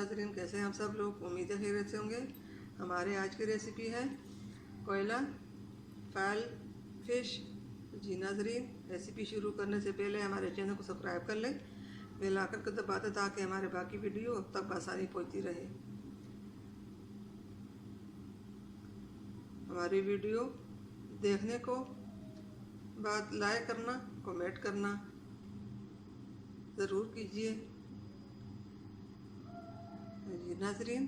नाजरीन, कैसे हैं आप सब लोग? उम्मीद है खैरियत से होंगे। हमारे आज की रेसिपी है कोयला फाइल फिश। जी नाजरीन, रेसिपी शुरू करने से पहले हमारे चैनल को सब्सक्राइब कर लें, बेल आइकन को दबा दें ताकि हमारे बाकी वीडियो तक आसानी पहुंचती रहे। हमारी वीडियो देखने को बाद लाइक करना, कमेंट करना ज़रूर कीजिए। जी नाजरीन,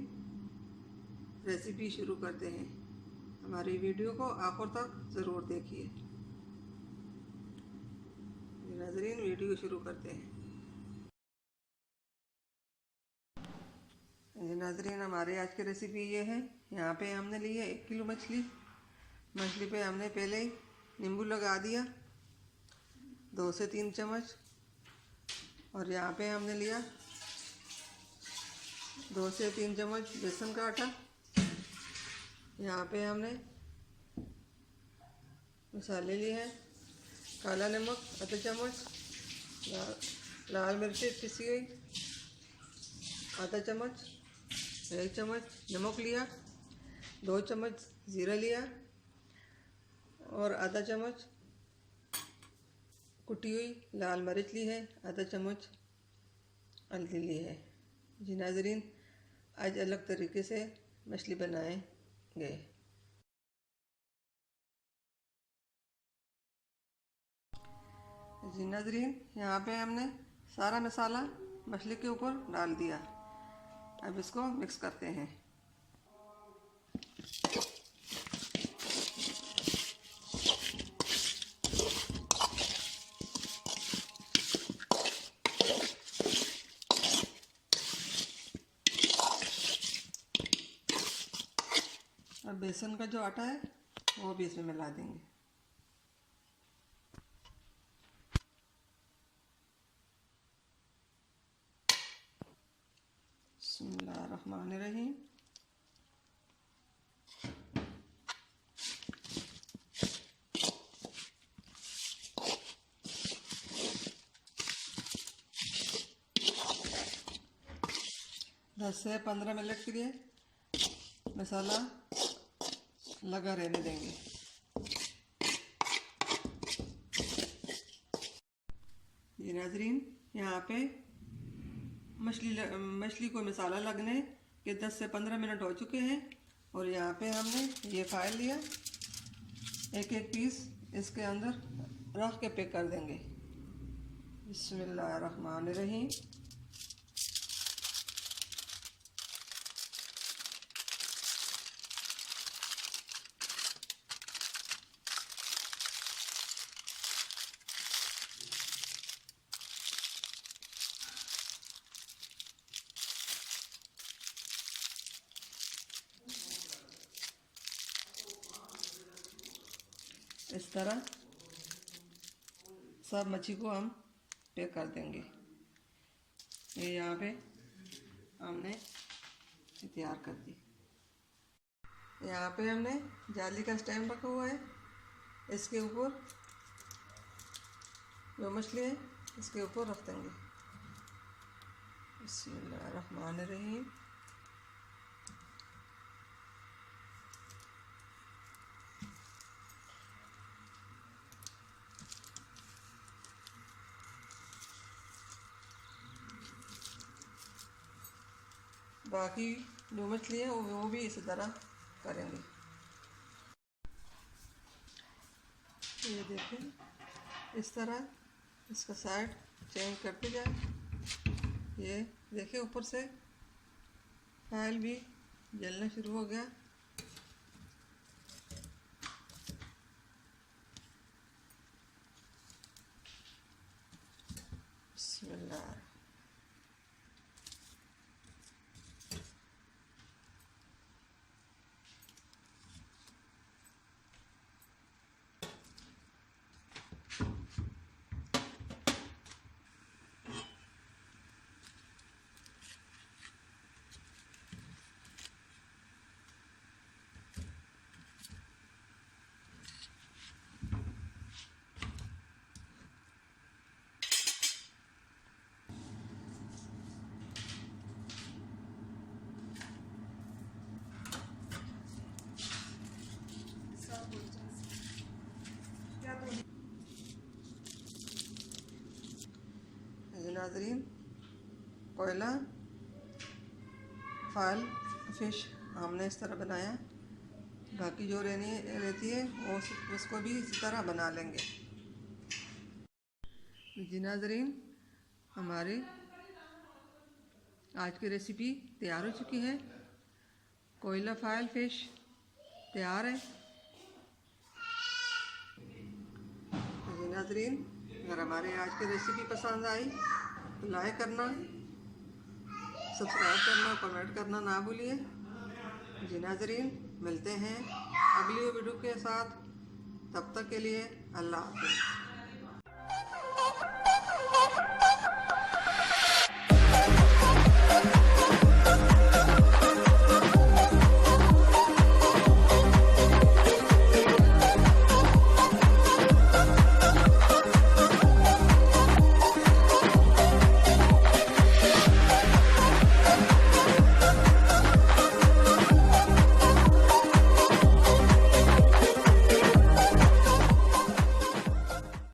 रेसिपी शुरू करते हैं। हमारी वीडियो को आखिर तक ज़रूर देखिए। जी नाजरीन, वीडियो शुरू करते हैं। जी नाजरीन, हमारे आज की रेसिपी ये है। यहाँ पे हमने ली है 1 किलो मछली। मछली पे हमने पहले ही नींबू लगा दिया 2 से 3 चम्मच। और यहाँ पे हमने लिया 2 से 3 चम्मच बेसन का आटा। यहाँ पे हमने मसाले लिए हैं। काला नमक आधा चम्मच, लाल मिर्ची पिसी हुई आधा चम्मच, 1 चम्मच नमक लिया, 2 चम्मच ज़ीरा लिया और आधा चम्मच कुटी हुई लाल मिर्च ली है, आधा चम्मच हल्दी ली है। जी नाजरीन, आज अलग तरीके से मछली बनाएंगे। जी नाजरीन, यहाँ पे हमने सारा मसाला मछली के ऊपर डाल दिया। अब इसको मिक्स करते हैं। अब बेसन का जो आटा है वो भी इसमें मिला देंगे। बिस्मिल्लाहिर्रहमानिर्रहीम। दस से 15 मिनट के लिए मसाला लगा रहने देंगे। ये नाजरीन, यहाँ पे मछली को मसाला लगने के 10 से 15 मिनट हो चुके हैं। और यहाँ पे हमने ये फाइल लिया, एक एक पीस इसके अंदर रख के पैक कर देंगे। बिस्मिल्लाहिर्रहमानिर्रहीम। इस तरह सब मच्छी को हम पैक कर देंगे। ये यहाँ पे हमने तैयार कर दी। यहाँ पे हमने जाली का स्टैंड रखा हुआ है। इसके ऊपर जो मछली है इसके ऊपर रख देंगे। बिस्मिल्लाहिर्रहमानिर्रहीम। बाकी जो मछली है वो भी इसी तरह करेंगे। ये देखें, इस तरह इसका साइड चेंज करते जाए। ये देखिए, ऊपर से फाइल भी जलना शुरू हो गया। बिस्मिल्लाह। नाजरीन, कोयला फाइल फिश हमने इस तरह बनाया। बाकी जो रहती है वो उसको भी इसी तरह बना लेंगे। जी नाजरीन, हमारी आज की रेसिपी तैयार हो चुकी है। कोयला फाइल फिश तैयार है। जी नाजरीन, अगर हमारे आज की रेसिपी पसंद आई तो लाइक करना, सब्सक्राइब करना, कमेंट करना ना भूलिए। जी नाजरीन, मिलते हैं अगली वीडियो के साथ। तब तक के लिए अल्लाह हाफ़िज़।